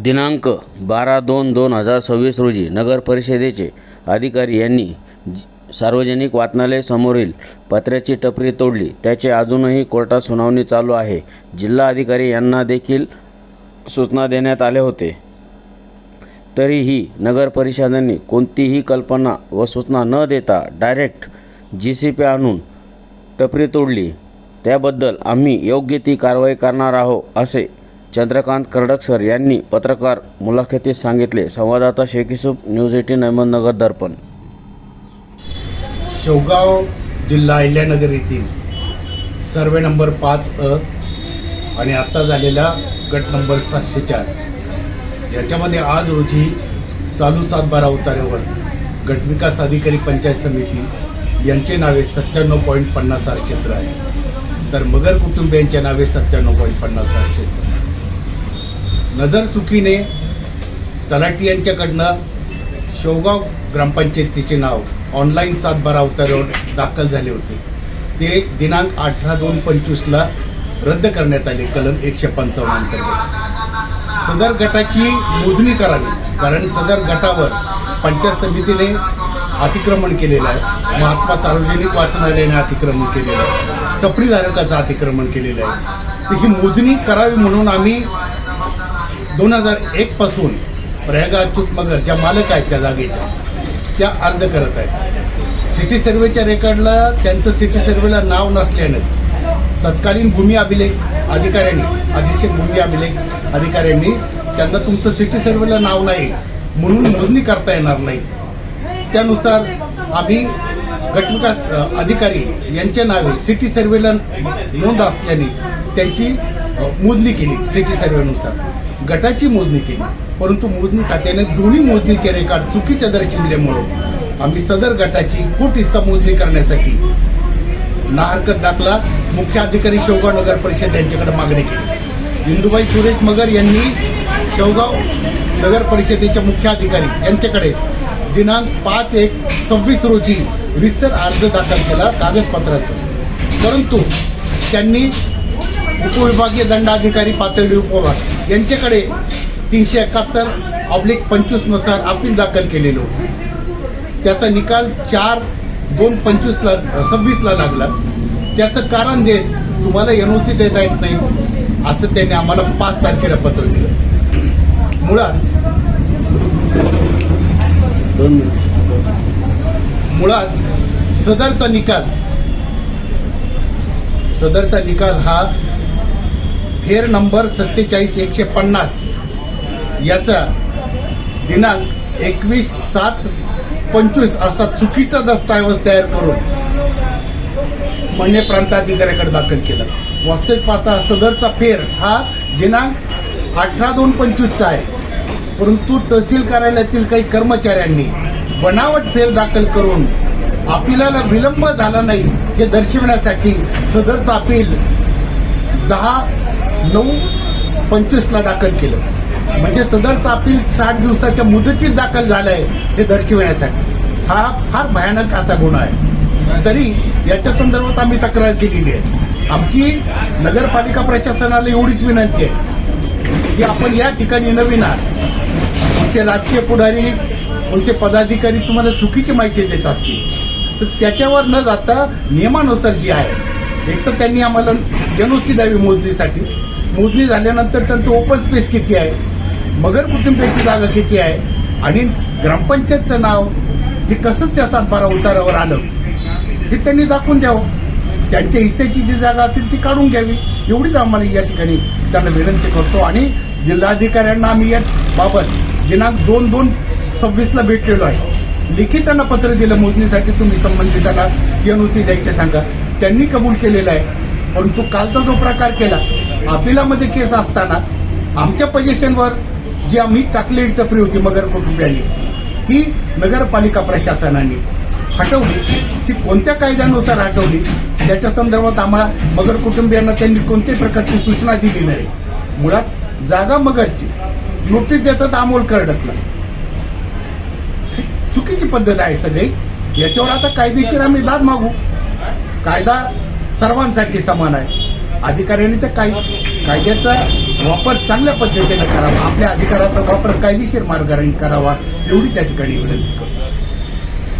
दिनांक 12/2/2026 रोजी नगर परिषदेचे अधिकारी यांनी सार्वजनिक वाचनालय समोरील पत्र्याची टपरी तोडली. त्याचे अजूनही कोर्टात सुनावणी चालू आहे. जिल्हा अधिकारी यांना देखील सूचना देण्यात आले होते. तरीही नगर परिषदांनी कोणतीही कल्पना व सूचना न देता डायरेक्ट JCP आणून टपरी तोडली. त्याबद्दल आम्ही योग्य ती कारवाई करणार आहोत, असे चंद्रकांत कर्डक यांनी पत्रकार मुलाखतीत सांगितले. संवाददाता शेख युसूफ, न्यूज 18 अहमदनगर दर्पण. शेवगाव जिल्हा अहिल्यानगर येथील सर्वे नंबर 5A आणि आत्ता झालेला गट नंबर 704 याच्यामध्ये आज रोजी चालू 7/12 उतार्यावर गटविकास अधिकारी पंचायत समिती यांचे नावे 97.50 क्षेत्र आहे, तर मगर कुटुंबियांच्या नावे 97.50 क्षेत्र. नजर चुकीने तलाठी यांच्याकडनं शेवगाव ग्रामपंचायतीचे नाव ऑनलाईन 7/12 उतार्यावर दाखल झाले होते. ते दिनांक 18/2/25ला रद्द करण्यात आले कलम 155 अंतर्गत. सदर गटाची मोजणी करावी, कारण सदर गटावर पंचायत समितीने अतिक्रमण केलेलं आहे, महात्मा सार्वजनिक वाचनालयाने अतिक्रमण केलेलं आहे, टपरीधारकाचं अतिक्रमण केलेलं आहे. तर ही मोजणी करावी म्हणून आम्ही 2001 पासून प्रयाग अच्युत मगर ज्या मालक आहेत त्या जागेच्या त्या अर्ज करत आहेत. सिटी सर्वेच्या रेकॉर्डला त्यांचं सिटी सर्वेला नाव नसल्यानं तत्कालीन भूमी अभिलेख अधिकाऱ्यांनी, अधीक्षक भूमी अभिलेख अधिकाऱ्यांनी त्यांना तुमचं सिटी सर्वेला नाव नाही म्हणून मोजणी करता येणार नाही. त्यानुसार आम्ही गटविकास अधिकारी यांच्या नावे सिटी सर्वेला नोंद असल्याने त्यांची मोजणी केली. सिटी सर्वेनुसार गटाची मोजणी केली, परंतु मोजणी खात्याने दोन्ही मोजणीचे रेकॉर्ड चुकीच्या दर्शविल्यामुळे आम्ही सदर गटाची फूट हिस्सा मोजणी करण्यासाठी ना हरकत दाखला मुख्य अधिकारी शेवगाव नगर परिषद यांच्याकडे मागणी केली. इंदुबाई सुरेश मगर यांनी शेवगाव नगर परिषदेच्या मुख्य अधिकारी यांच्याकडे दिनांक 5/1/26 रोजी रितसर अर्ज दाखल केला कागदपत्रासह, परंतु त्यांनी उपविभागीय दंडाधिकारी पातळी उपविभाग यांच्याकडे 371/25 नुसार अपील दाखल केलेलं होतं. त्याचा निकाल 4/2/26ला लागला. त्याचं कारण देत तुम्हाला NOC देता येत नाही असं त्यांनी आम्हाला 5 तारखेला पत्र दिलं. मुळात सदरचा निकाल हा फेर नंबर 47/150 याचा दिनांक 21/7/25 असा चुकीचा दस्तऐवज तयार करून मान्य प्रांताधिकाऱ्याकडे दाखल केला. वास्तविक पाहता सदरचा फेर हा दिनांक 18/2/25चा आहे, परंतु तहसील कार्यालयातील काही कर्मचाऱ्यांनी बनावट फेर दाखल करून अपिलाला विलंब झाला नाही हे दर्शविण्यासाठी सदरचं अपील 10/9/25ला दाखल केलं. म्हणजे सदरचं अपील 60 दिवसाच्या मुदतीत दाखल झालंय हे दर्शविण्यासाठी. हा फार भयानक असा गुन्हा आहे. तरी याच्या संदर्भात आम्ही तक्रार केलेली आहे. आमची नगरपालिका प्रशासनाला एवढीच विनंती आहे की आपण या ठिकाणी नवीन आहात, ते राजकीय पुढारी कोणते पदाधिकारी तुम्हाला चुकीची माहिती देत असतील तर त्याच्यावर न जाता नियमानुसार जी आहे, एक तर त्यांनी आम्हाला NOC द्यावी मोजणीसाठी. मोजणी झाल्यानंतर त्यांचं ओपन स्पेस किती आहे, मगर कुटुंबियांची जागा किती आहे आणि ग्रामपंचायतचं नाव हे कसं त्या 7/12 उतारावर आलं हे त्यांनी दाखवून द्यावं. त्यांच्या हिस्सेची जी जागा असेल ती काढून घ्यावी, एवढीच आम्हाला या ठिकाणी त्यांना विनंती करतो. आणि जिल्हाधिकाऱ्यांना आम्ही या बाबत दिनांक 2/2/26ला भेटलेलो आहे. लिखित त्यांना पत्र दिलं मोजणीसाठी तुम्ही संबंधितांना NOC द्यायचे सांगा. त्यांनी कबूल केलेलं आहे. परंतु कालचा जो प्रकार केला अपिलामध्ये केस असताना आमच्या पोझिशनवर जी आम्ही टाकलेली टपरी होती मगर कुटुंबियांनी ती नगरपालिका प्रशासनाने हटवली. ती कोणत्या कायद्यानुसार हटवली त्याच्या संदर्भात आम्हाला मगर कुटुंबियांना त्यांनी कोणत्याही प्रकारची सूचना दिली नाही. मुळात जागा मगरची नोटीस देतात अमोल कर्डकला. चुकीची पद्धत आहे सगळी. याच्यावर आता कायदेशीर आम्ही दाद मागू. कायदा सर्वांसाठी समान आहे. अधिकाऱ्यांनी तर कायद्याचा वापर चांगल्या पद्धतीने करावा, आपल्या अधिकाराचा वापर कायदेशीर मार्गाने करावा, एवढीच या ठिकाणी विनंती करतो.